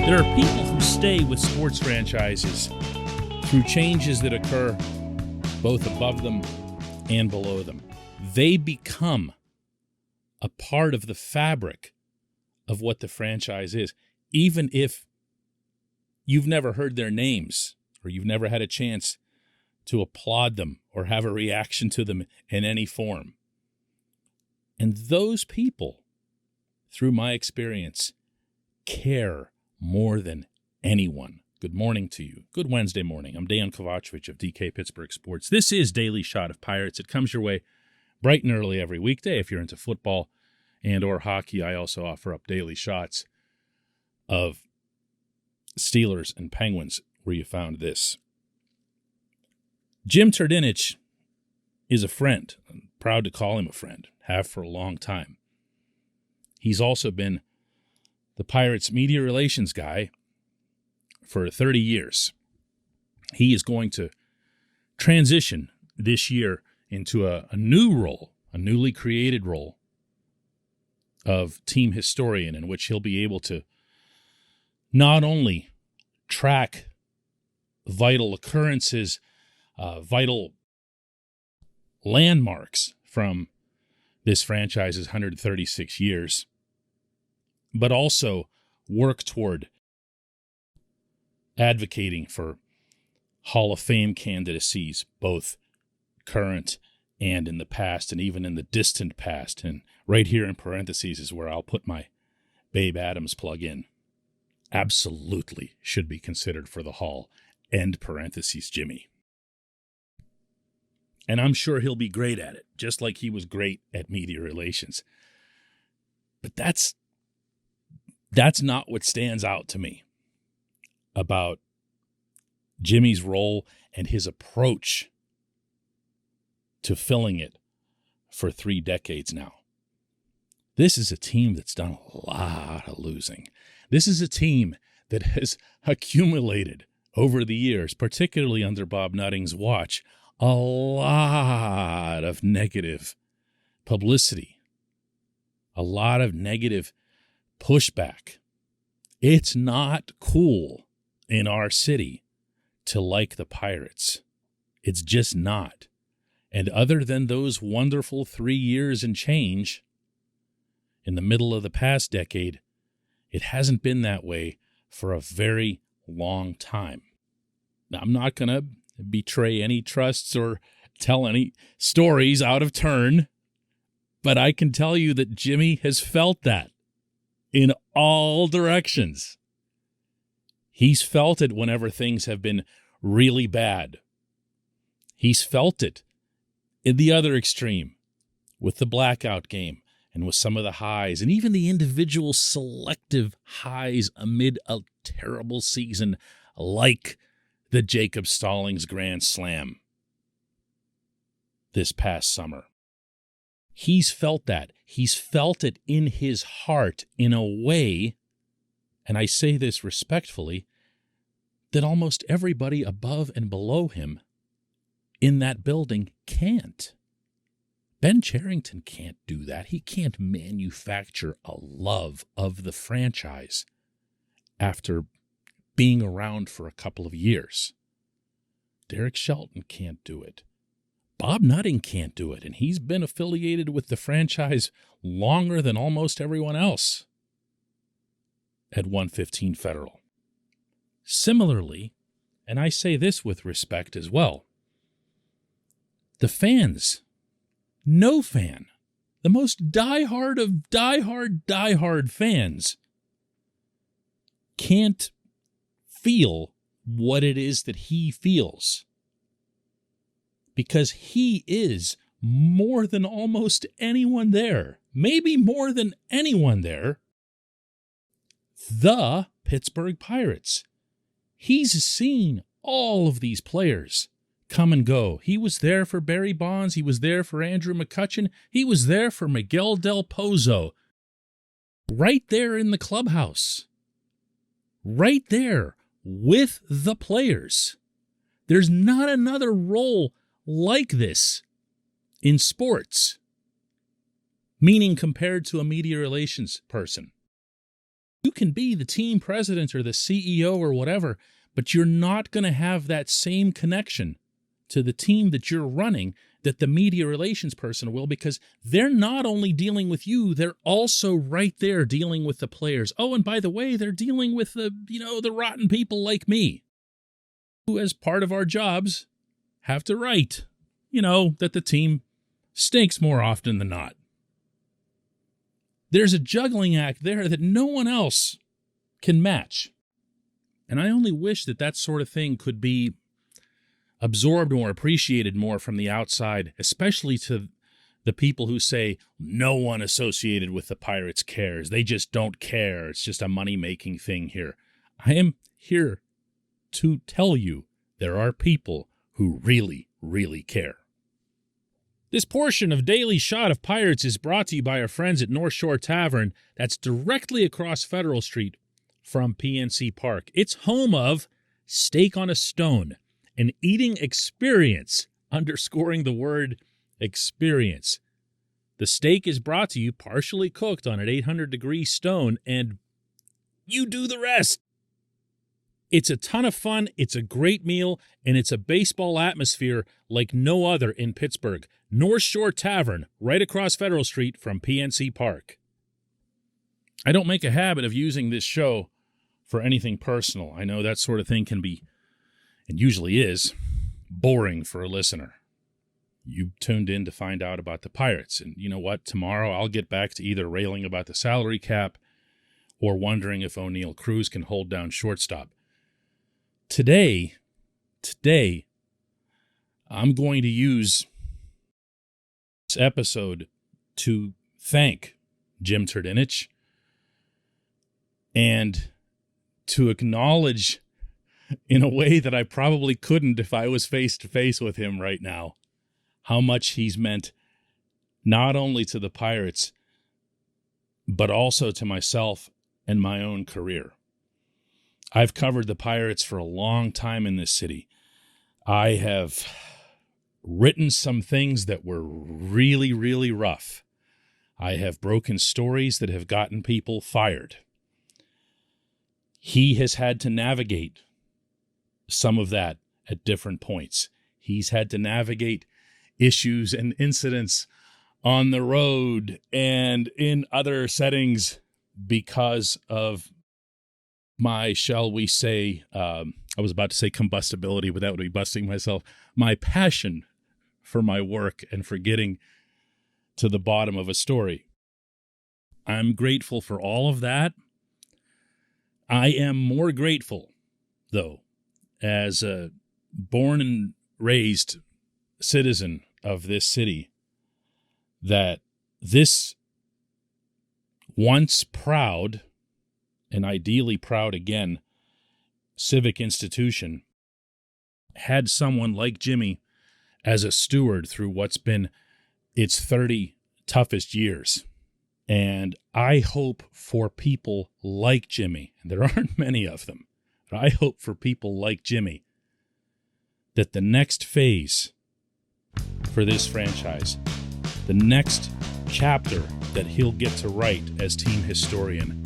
There are people who stay with sports franchises through changes that occur both above them and below them. They become a part of the fabric of what the franchise is, even if you've never heard their names or you've never had a chance to applaud them or have a reaction to them in any form. And those people, through my experience, care more than anyone. Good morning to you. Good Wednesday morning. I'm Dejan Kovacevic of DK Pittsburgh Sports. This is Daily Shot of Pirates. It comes your way bright and early every weekday. If you're into football and or hockey, I also offer up daily shots of Steelers and Penguins where you found this. Jim Trdinich is a friend. I'm proud to call him a friend. Have for a long time. He's also been the Pirates media relations guy for 30 years. He is going to transition this year into a new role, a newly created role of team historian, in which he'll be able to not only track vital occurrences, vital landmarks from this franchise's 136 years, but also work toward advocating for Hall of Fame candidacies, both current and in the past, and even in the distant past. And right here in parentheses is where I'll put my Babe Adams plug in. Absolutely should be considered for the Hall. End parentheses, Jimmy. And I'm sure he'll be great at it, just like he was great at media relations. But that's not what stands out to me about Jimmy's role and his approach to filling it for 3 decades now. This is a team that's done a lot of losing. This is a team that has accumulated over the years, particularly under Bob Nutting's watch, a lot of negative publicity, a lot of negative pushback. It's not cool in our city to like the Pirates. It's just not. And other than those wonderful 3 years and change in the middle of the past decade, it hasn't been that way for a very long time. Now, I'm not going to betray any trusts or tell any stories out of turn, but I can tell you that Jimmy has felt that in all directions. He's felt it whenever things have been really bad. He's felt it in the other extreme with the blackout game and with some of the highs and even the individual selective highs amid a terrible season like the Jacob Stallings Grand Slam this past summer. He's felt that. He's felt it in his heart in a way, and I say this respectfully, that almost everybody above and below him in that building can't. Ben Cherington can't do that. He can't manufacture a love of the franchise after being around for a couple of years. Derek Shelton can't do it. Bob Nutting can't do it, and he's been affiliated with the franchise longer than almost everyone else at 115 Federal. Similarly, and I say this with respect as well, the fans, no fan, the most diehard of diehard fans, can't feel what it is that he feels. Because he is more than almost anyone there, maybe more than anyone there, the Pittsburgh Pirates. He's seen all of these players come and go. He was there for Barry Bonds. He was there for Andrew McCutchen. He was there for Miguel Del Pozo. Right there in the clubhouse. Right there with the players. There's not another role like this in sports, meaning compared to a media relations person. You can be the team president or the CEO or whatever, but you're not going to have that same connection to the team that you're running that the media relations person will, because they're not only dealing with you, they're also right there dealing with the players. Oh, and by the way, they're dealing with the rotten people like me, who as part of our jobs have to write, that the team stinks more often than not. There's a juggling act there that no one else can match. And I only wish that sort of thing could be absorbed or appreciated more from the outside, especially to the people who say no one associated with the Pirates cares. They just don't care. It's just a money-making thing here. I am here to tell you there are people who really, really care. This portion of Daily Shot of Pirates is brought to you by our friends at North Shore Tavern. That's directly across Federal Street from PNC Park. It's home of Steak on a Stone, an eating experience, underscoring the word experience. The steak is brought to you partially cooked on an 800-degree stone, and you do the rest. It's a ton of fun, it's a great meal, and it's a baseball atmosphere like no other in Pittsburgh. North Shore Tavern, right across Federal Street from PNC Park. I don't make a habit of using this show for anything personal. I know that sort of thing can be, and usually is, boring for a listener. You tuned in to find out about the Pirates, and you know what? Tomorrow I'll get back to either railing about the salary cap or wondering if O'Neal Cruz can hold down shortstop. Today, I'm going to use this episode to thank Jim Trdinich and to acknowledge in a way that I probably couldn't if I was face to face with him right now, how much he's meant not only to the Pirates, but also to myself and my own career. I've covered the Pirates for a long time in this city. I have written some things that were really, really rough. I have broken stories that have gotten people fired. He has had to navigate some of that at different points. He's had to navigate issues and incidents on the road and in other settings because of my, shall we say, I was about to say combustibility, but that would be busting myself, my passion for my work and for getting to the bottom of a story. I'm grateful for all of that. I am more grateful, though, as a born and raised citizen of this city, that this once proud, and ideally proud again, civic institution had someone like Jimmy as a steward through what's been its 30 toughest years. And I hope for people like Jimmy, and there aren't many of them, but I hope for people like Jimmy that the next phase for this franchise, the next chapter that he'll get to write as team historian,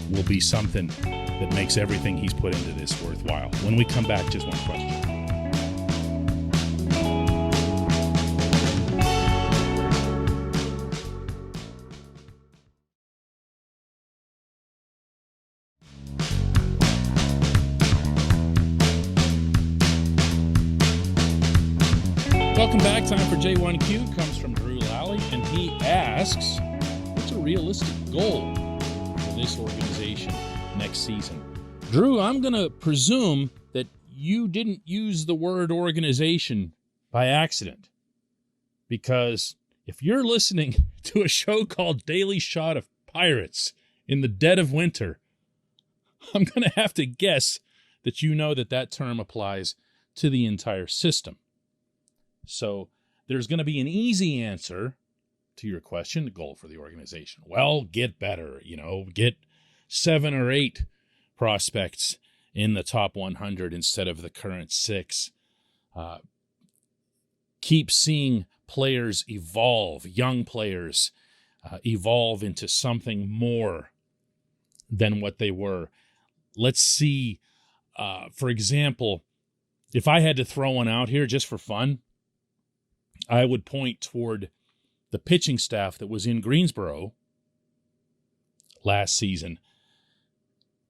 will be something that makes everything he's put into this worthwhile. When we come back, just one question. Welcome back. Time for J1Q. Comes from Drew Lally, and he asks, what's a realistic goal for this organization next season? Drew, I'm going to presume that you didn't use the word organization by accident, because if you're listening to a show called Daily Shot of Pirates in the dead of winter, I'm going to have to guess that you know that term applies to the entire system. So there's going to be an easy answer to your question, the goal for the organization. Well, get better, get 7 or 8 prospects in the top 100 instead of the current 6. Keep seeing players evolve, young players evolve into something more than what they were. Let's see, for example, if I had to throw one out here just for fun, I would point toward the pitching staff that was in Greensboro last season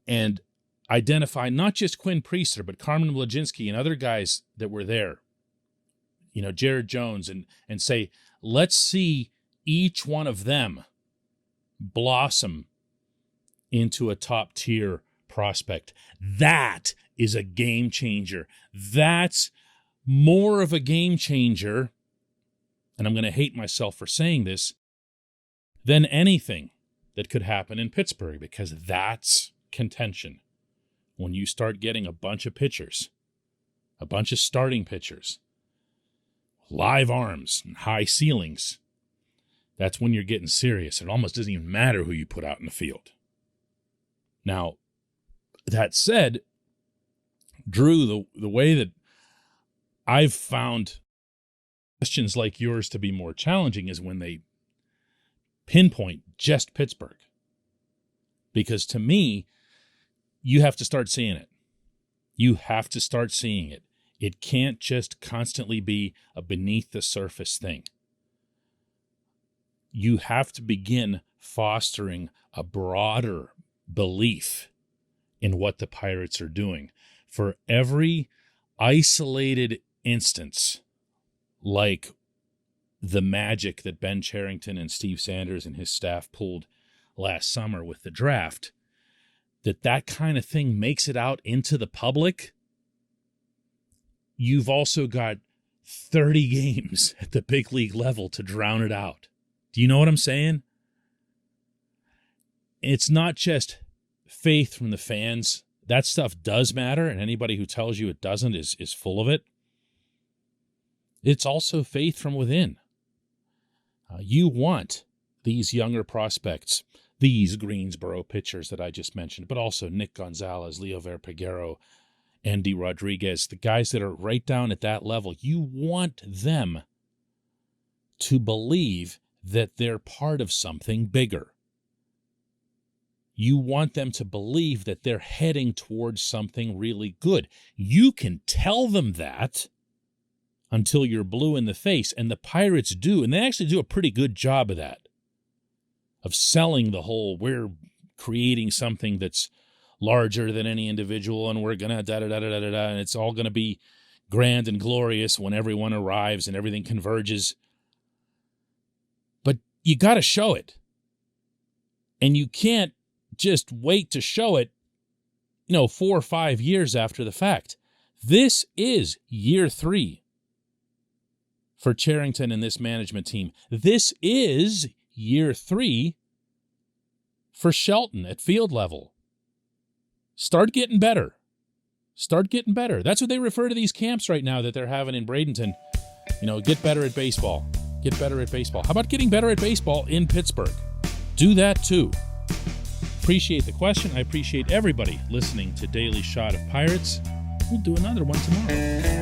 and identify not just Quinn Priester, but Carmen Blajinski and other guys that were there, Jared Jones, and say, let's see each one of them blossom into a top-tier prospect. That is a game changer. That's more of a game changer, and I'm going to hate myself for saying this, than anything that could happen in Pittsburgh, because that's contention. When you start getting a bunch of pitchers, a bunch of starting pitchers, live arms and high ceilings, that's when you're getting serious. It almost doesn't even matter who you put out in the field. Now, that said, Drew, the way that I've found questions like yours to be more challenging is when they pinpoint just Pittsburgh. Because to me, you have to start seeing it. You have to start seeing it. It can't just constantly be a beneath-the-surface thing. You have to begin fostering a broader belief in what the Pirates are doing. For every isolated instance, like the magic that Ben Cherington and Steve Sanders and his staff pulled last summer with the draft, that kind of thing makes it out into the public, you've also got 30 games at the big league level to drown it out. Do you know what I'm saying? It's not just faith from the fans. That stuff does matter, and anybody who tells you it doesn't is full of it. It's also faith from within. You want these younger prospects, these Greensboro pitchers that I just mentioned, but also Nick Gonzalez, Leo Verpagero, Andy Rodriguez, the guys that are right down at that level. You want them to believe that they're part of something bigger. You want them to believe that they're heading towards something really good. You can tell them that until you're blue in the face, and the Pirates do, and they actually do a pretty good job of that, of selling the whole, we're creating something that's larger than any individual, and we're going to da-da-da-da-da-da, and it's all going to be grand and glorious when everyone arrives and everything converges. But you got to show it. And you can't just wait to show it, 4 or 5 years after the fact. This is year 3 for Cherington and this management team. This is year 3 for Shelton at field level. Start getting better. Start getting better. That's what they refer to these camps right now that they're having in Bradenton. Get better at baseball. Get better at baseball. How about getting better at baseball in Pittsburgh? Do that too. Appreciate the question. I appreciate everybody listening to Daily Shot of Pirates. We'll do another one tomorrow.